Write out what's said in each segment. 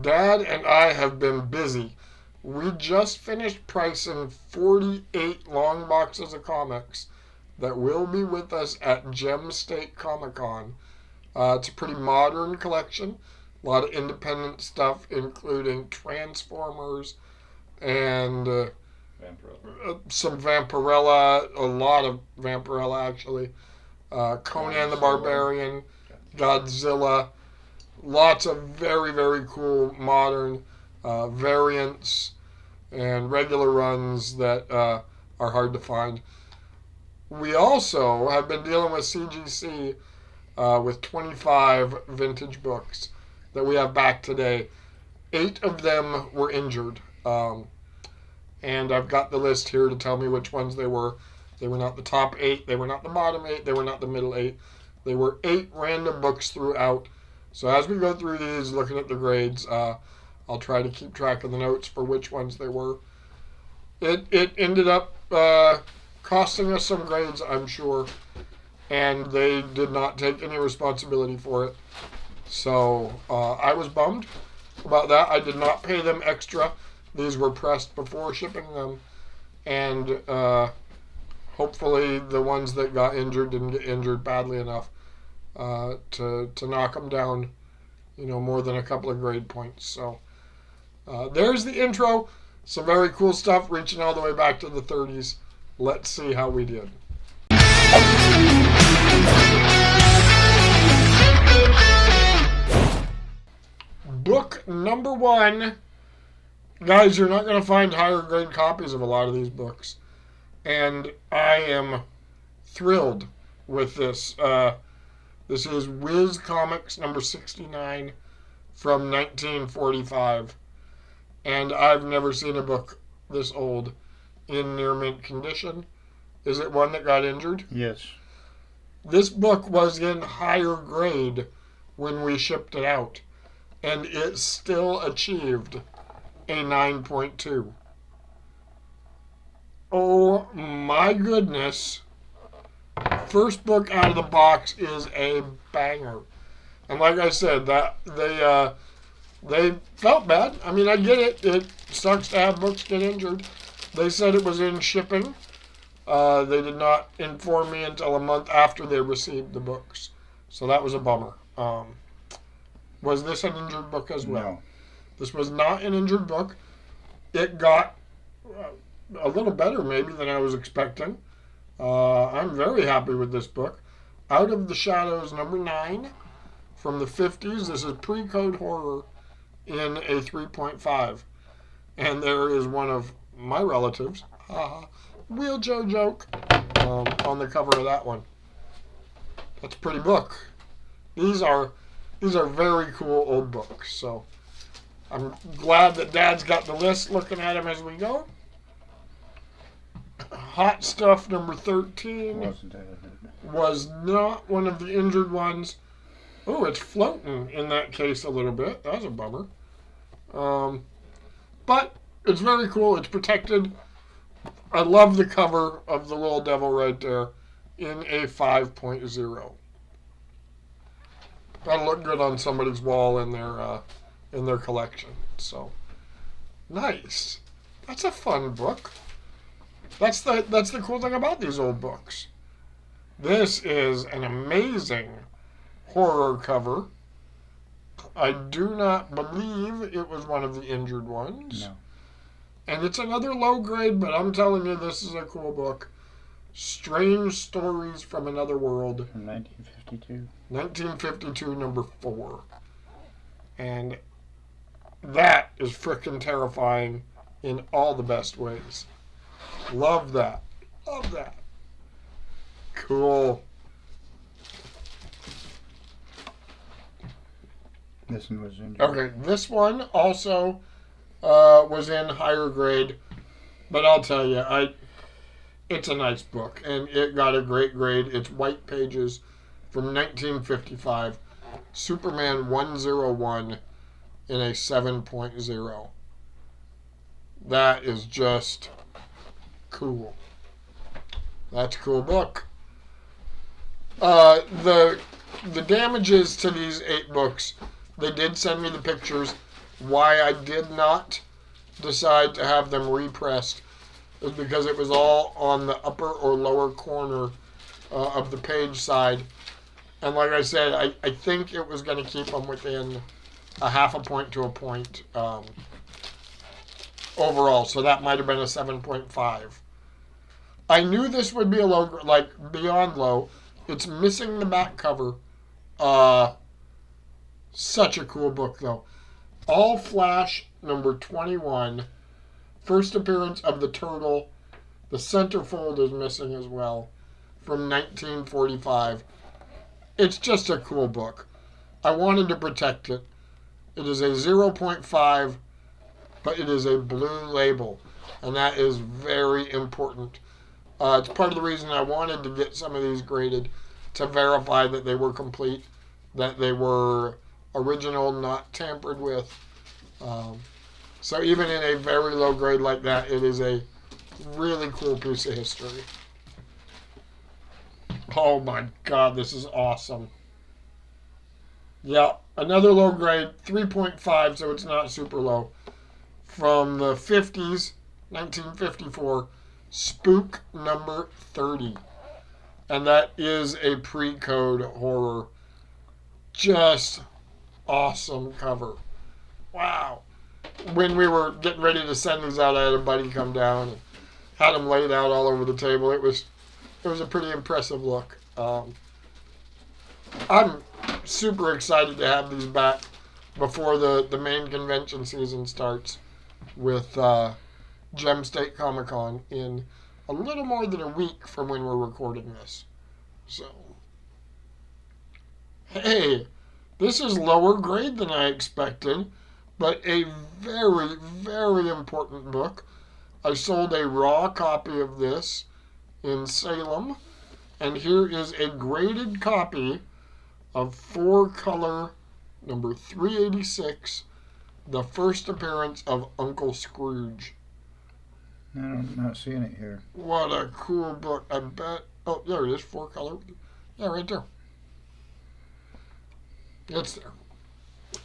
Dad and I have been busy. We just finished pricing 48 long boxes of comics that will be with us at Gem State Comic Con. It's a pretty modern collection. A lot of independent stuff, including Transformers and some Vampirella, a lot of Vampirella actually. Conan the Barbarian, Godzilla. Lots of very, very cool modern variants and regular runs that are hard to find. We also have been dealing with CGC with 25 vintage books that we have back today. 8 of them were injured. And I've got the list here to tell me which ones they were. They were not the top 8. They were not the bottom 8. They were not the middle 8. They were 8 random books throughout. So as we go through these, looking at the grades, I'll try to keep track of the notes for which ones they were. It ended up costing us some grades, I'm sure, and they did not take any responsibility for it. So I was bummed about that. I did not pay them extra. These were pressed before shipping them, and hopefully the ones that got injured didn't get injured badly enough to knock them down, more than a couple of grade points. So there's the intro. Some very cool stuff reaching all the way back to the 30s. Let's see how we did. Book number 1. Guys, you're not going to find higher grade copies of a lot of these books. And I am thrilled with this. This is Whiz Comics number 69 from 1945. And I've never seen a book this old in near mint condition. Is it one that got injured? Yes. This book was in higher grade when we shipped it out. And it still achieved a 9.2. Oh my goodness. First book out of the box is a banger. And like I said, that they felt bad. I mean, I get it. It sucks to have books get injured. They said it was in shipping. They did not inform me until a month after they received the books. So that was a bummer. Was this an injured book as well? No. This was not an injured book. It got a little better maybe than I was expecting. I'm very happy with this book. Out of the Shadows number 9 from the 50s. This is pre-code horror in a 3.5. And there is one of my relatives, wheelchair joke, on the cover of that one. That's a pretty book. These are very cool old books. So I'm glad that Dad's got the list, looking at them as we go. Hot Stuff number 13 was not one of the injured ones. Oh, it's floating in that case a little bit. That's a bummer. But it's very cool. It's protected. I love the cover of the little devil right there in a 5.0. That'll look good on somebody's wall in their collection. So nice. That's a fun book. That's the cool thing about these old books. This is an amazing horror cover. I do not believe it was one of the injured ones. No. And it's another low grade, but I'm telling you, this is a cool book. Strange Stories from Another World. From 1952. 1952, number 4. And that is frickin' terrifying in all the best ways. Love that. Love that. Cool. This one was injured. Okay, this one also was in higher grade, but I'll tell you, it's a nice book, and it got a great grade. It's white pages from 1955, Superman 101 in a 7.0. That is just cool. That's a cool book. The damages to these 8 books, they did send me the pictures. Why I did not decide to have them repressed is because it was all on the upper or lower corner of the page side. And like I said, I think it was going to keep them within a half a point to a point overall. So that might have been a 7.5. I knew this would be a low, like beyond low. It's missing the back cover. Such a cool book, though. All Flash number 21. First appearance of the turtle. The centerfold is missing as well. From 1945. It's just a cool book. I wanted to protect it. It is a 0.5, but it is a blue label. And that is very important. It's part of the reason I wanted to get some of these graded, to verify that they were complete, that they were original, not tampered with. So even in a very low grade like that, it is a really cool piece of history. Oh my God, this is awesome. Yeah, another low grade, 3.5, so it's not super low. From the 50s, 1954, Spook number 30. And that is a pre-code horror. Just awesome cover. Wow. When we were getting ready to send these out, I had a buddy come down and had them laid out all over the table. It was a pretty impressive look. I'm super excited to have these back before the main convention season starts with Gem State Comic Con in a little more than a week from when we're recording this. So, hey, this is lower grade than I expected, but a very, very important book. I sold a raw copy of this in Salem, and here is a graded copy of 4-color number 386, the first appearance of Uncle Scrooge. I'm not seeing it here. What a cool book. I bet. Oh, there it is, 4-color. Yeah, right there. It's there.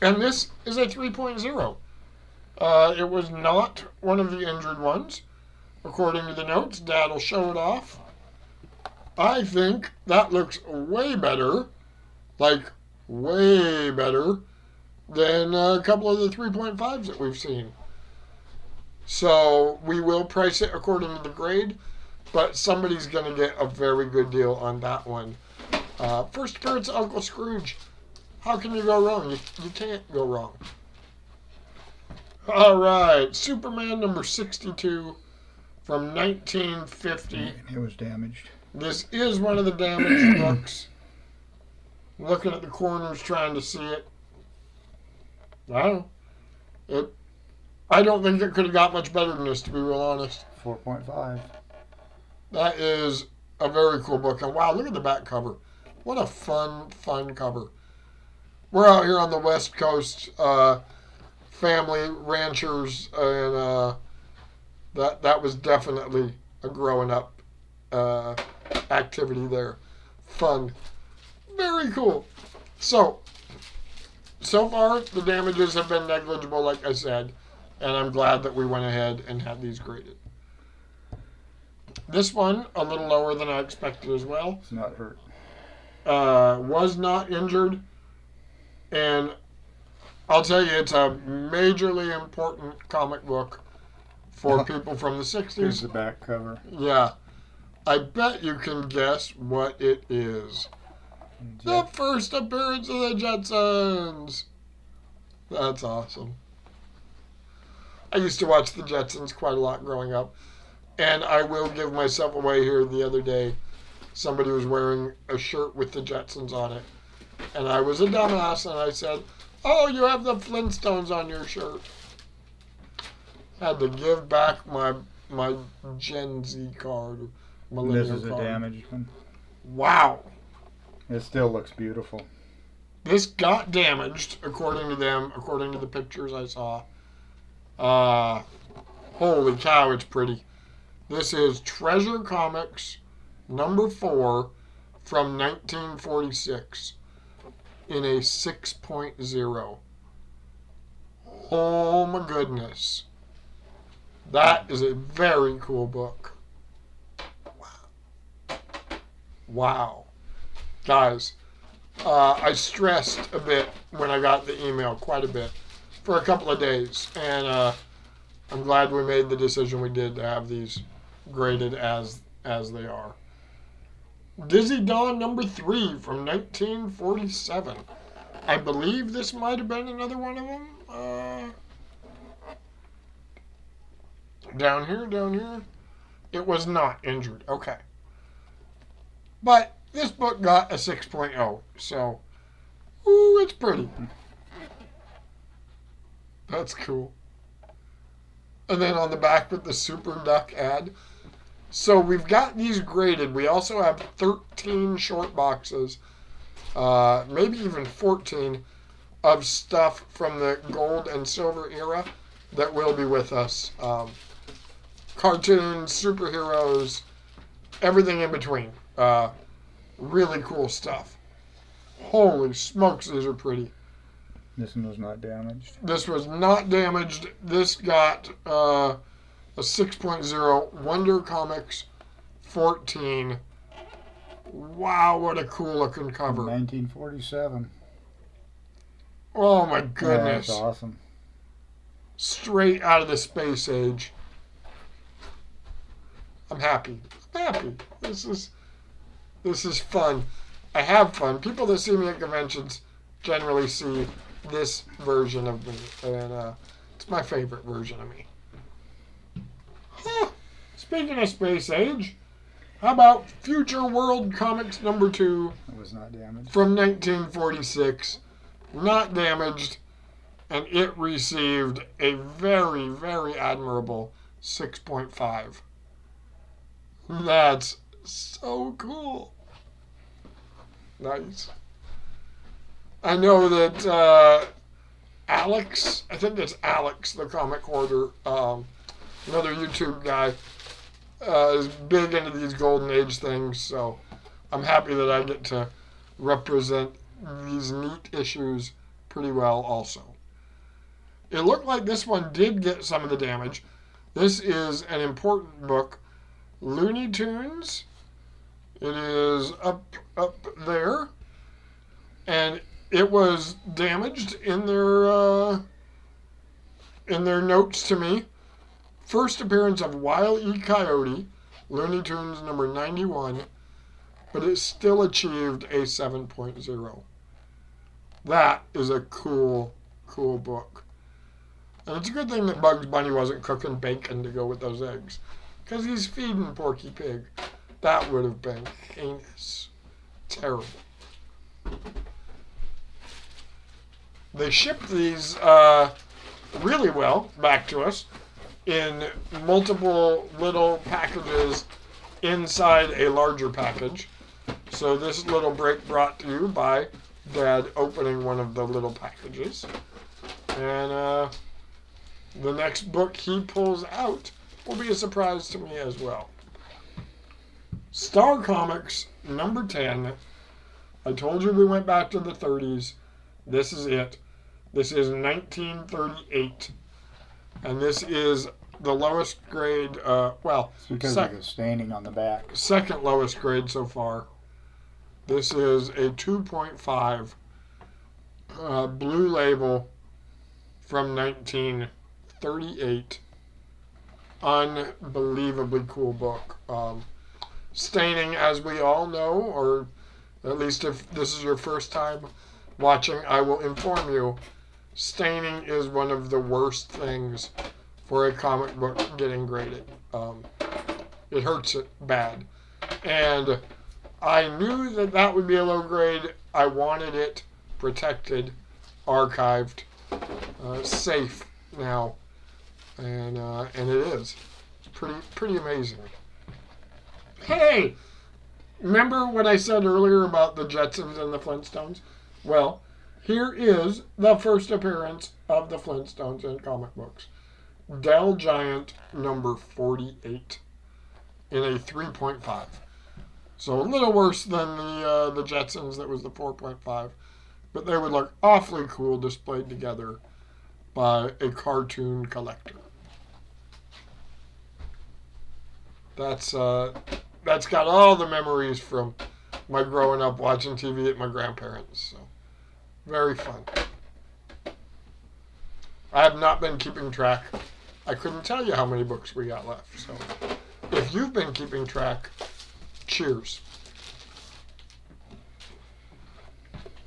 And this is a 3.0. It was not one of the injured ones. According to the notes, Dad will show it off. I think that looks way better, like way better, than a couple of the 3.5s that we've seen. So we will price it according to the grade, but somebody's going to get a very good deal on that one. First appearance of Uncle Scrooge. How can you go wrong? You can't go wrong. All right, Superman number 62 from 1950. It was damaged. This is one of the damaged books. Looking at the corners, trying to see it. I don't think it could have got much better than this, to be real honest. 4.5. That is a very cool book. And wow, look at the back cover. What a fun cover. We're out here on the West Coast, family ranchers, and that was definitely a growing up activity there. Fun. Very cool. So far, the damages have been negligible, like I said, and I'm glad that we went ahead and had these graded. This one, a little lower than I expected as well. It's not hurt. Was not injured, and I'll tell you, it's a majorly important comic book for people from the 60s. Here's the back cover. Yeah. I bet you can guess what it is. The first appearance of the Jetsons. That's awesome. I used to watch the Jetsons quite a lot growing up. And I will give myself away here the other day. Somebody was wearing a shirt with the Jetsons on it. And I was a dumbass and I said, "Oh, you have the Flintstones on your shirt." Had to give back my Gen Z card. Millennial This is a card. damaged one. Wow. It still looks beautiful. This got damaged, according to them, according to the pictures I saw. Holy cow, it's pretty. This is Treasure Comics number 4 from 1946 in a 6.0. Oh my goodness. That is a very cool book. Wow. Guys, I stressed a bit when I got the email, quite a bit, for a couple of days. And I'm glad we made the decision we did to have these graded as they are. Dizzy Dawn number 3 from 1947. I believe this might have been another one of them. Down here. It was not injured. Okay. But this book got a 6.0, so, ooh, it's pretty. That's cool. And then on the back with the Super Duck ad. So we've got these graded. We also have 13 short boxes, maybe even 14, of stuff from the gold and silver era that will be with us. Cartoons, superheroes, everything in between. Really cool stuff. Holy smokes, these are pretty. This one was not damaged. This was not damaged. This got a 6.0. Wonder Comics 14. Wow, what a cool looking cover. 1947. Oh my Yeah, goodness. that's awesome. Straight out of the space age. I'm happy. This is fun. I have fun. People that see me at conventions generally see this version of me, and it's my favorite version of me. Huh. Speaking of space age, how about Future World Comics number 2 It was not damaged. from 1946? Not damaged, and it received a very, very admirable 6.5. That's so cool. Nice. I know that Alex, I think it's Alex, the comic hoarder, another YouTube guy, is big into these Golden Age things, so I'm happy that I get to represent these neat issues pretty well also. It looked like this one did get some of the damage. This is an important book. Looney Tunes. It is up there. And it was damaged in their notes to me. First appearance of Wile E. Coyote, Looney Tunes number 91, but it still achieved a 7.0. That is a cool book. And it's a good thing that Bugs Bunny wasn't cooking bacon to go with those eggs, because he's feeding Porky Pig. That would have been heinous. Terrible. They shipped these really well back to us in multiple little packages inside a larger package. So this little break brought to you by Dad opening one of the little packages. And the next book he pulls out will be a surprise to me as well. Star Comics number 10. I told you we went back to the 30s. This is it. This is 1938. And this is the lowest grade, It's because of the staining on the back. second lowest grade so far. This is a 2.5 blue label from 1938. Unbelievably cool book. Staining, as we all know, or at least if this is your first time watching, I will inform you, staining is one of the worst things for a comic book getting graded. It hurts it bad. And I knew that would be a low grade. I wanted it protected, archived, safe now. And it is. It's pretty amazing. Hey! Remember what I said earlier about the Jetsons and the Flintstones? Well, here is the first appearance of the Flintstones in comic books. Dell Giant number 48 in a 3.5. So a little worse than the Jetsons that was the 4.5. But they would look awfully cool displayed together by a cartoon collector. That's got all the memories from my growing up watching TV at my grandparents. So, very fun. I have not been keeping track. I couldn't tell you how many books we got left. So, if you've been keeping track, cheers.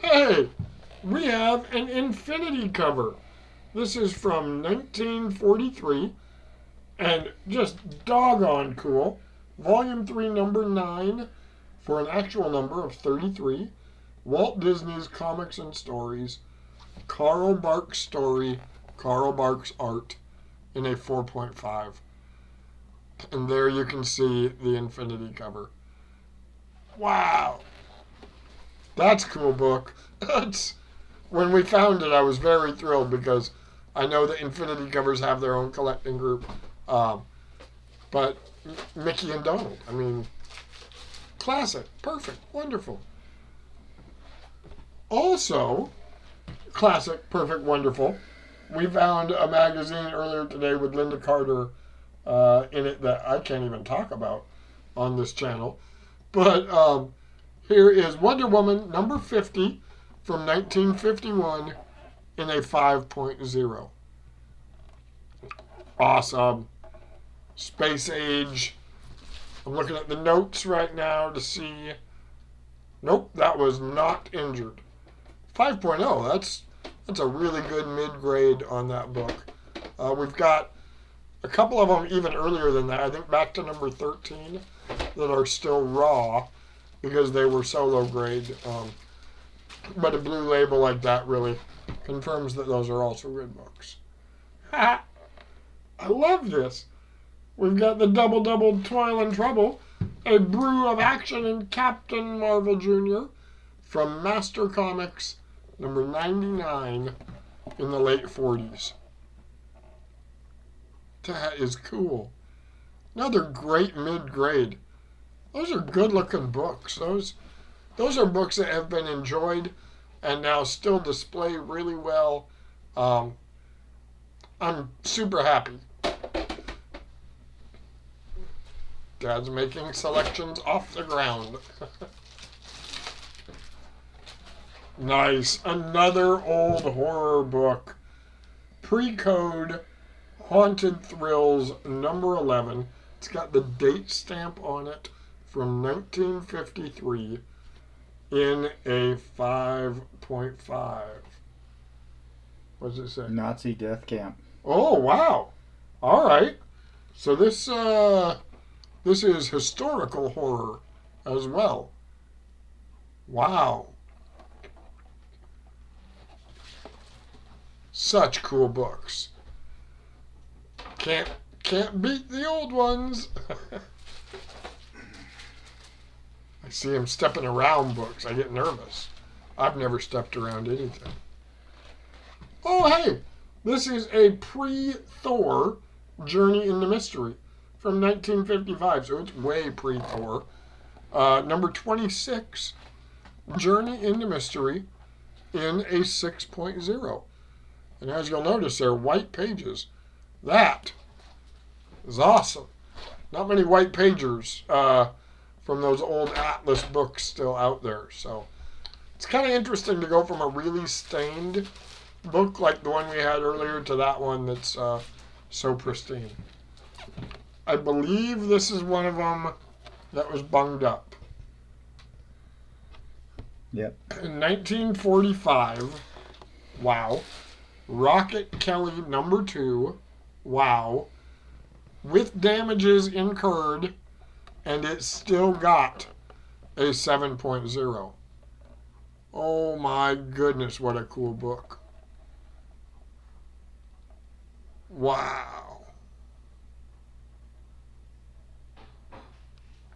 Hey, we have an Infinity cover. This is from 1943, and just doggone cool. Volume 3, number 9, for an actual number of 33. Walt Disney's Comics and Stories. Carl Barks story, Carl Barks art, in a 4.5. And there you can see the Infinity cover. Wow. That's a cool book. When we found it, I was very thrilled because I know that Infinity covers have their own collecting group. But Mickey and Donald, I mean, classic, perfect, wonderful. Also, classic, perfect, wonderful. We found a magazine earlier today with Linda Carter in it that I can't even talk about on this channel. But here is Wonder Woman number 50 from 1951 in a 5.0. Awesome. Space Age. I'm looking at the notes right now to see. Nope, that was not injured. 5.0, that's a really good mid-grade on that book. We've got a couple of them even earlier than that. I think back to number 13 that are still raw because they were solo grade. But a blue label like that really confirms that those are also good books. I love this. We've got the Double Toil and Trouble, a brew of action in Captain Marvel Jr. from Master Comics, number 99 in the late 40s. That is cool. Another great mid-grade. Those are good-looking books. Those are books that have been enjoyed and now still display really well. I'm super happy. Dad's making selections off the ground. Nice. Another old horror book. Pre-Code Haunted Thrills number 11. It's got the date stamp on it from 1953 in a 5.5. What does it say? Nazi death camp. Oh, wow. All right. So this is historical horror as well. Wow. Such cool books. Can't beat the old ones. I see him stepping around books. I get nervous. I've never stepped around anything. Oh, hey. This is a pre-Thor Journey into Mystery from 1955, so it's way pre-Thor. Number 26, Journey into Mystery in a 6.0. And as you'll notice, they're white pages. That is awesome. Not many white pagers from those old Atlas books still out there. So it's kind of interesting to go from a really stained book like the one we had earlier to that one that's so pristine. I believe this is one of them that was bunged up. Yep. In 1945, wow. Rocket Kelly number 2, wow. With damages incurred, and it still got a 7.0. Oh my goodness, what a cool book. Wow.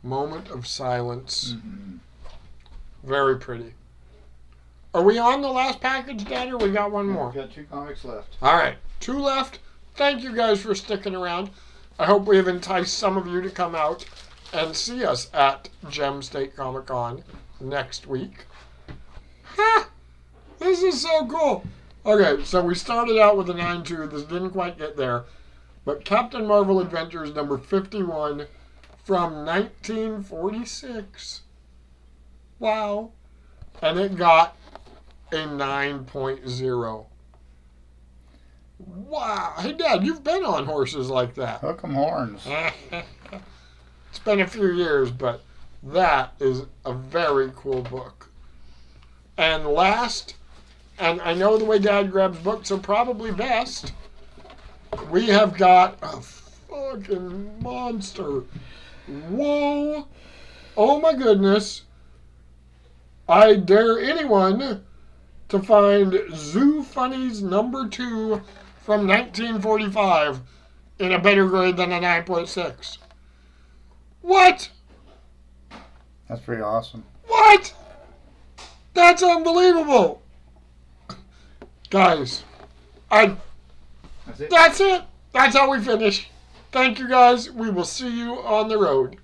Moment of silence. Mm-hmm. Very pretty. Are we on the last package, Daddy, or we got one more? We've got 2 comics left. All right, 2 left. Thank you guys for sticking around. I hope we have enticed some of you to come out and see us at Gem State Comic Con next week. Ha! This is so cool. Okay, so we started out with a 9.2. This didn't quite get there. But Captain Marvel Adventures number 51 from 1946. Wow. And it got a 9.0. Wow. Hey, Dad, you've been on horses like that. Hook 'em horns. It's been a few years, but that is a very cool book. And last, and I know the way Dad grabs books are probably best, we have got a fucking monster. Whoa. Oh my goodness. I dare anyone to find Zoo Funnies number 2 from 1945 in a better grade than a 9.6. What? That's pretty awesome. What? That's unbelievable. Guys, That's it. that's it. That's how we finish. Thank you guys. We will see you on the road.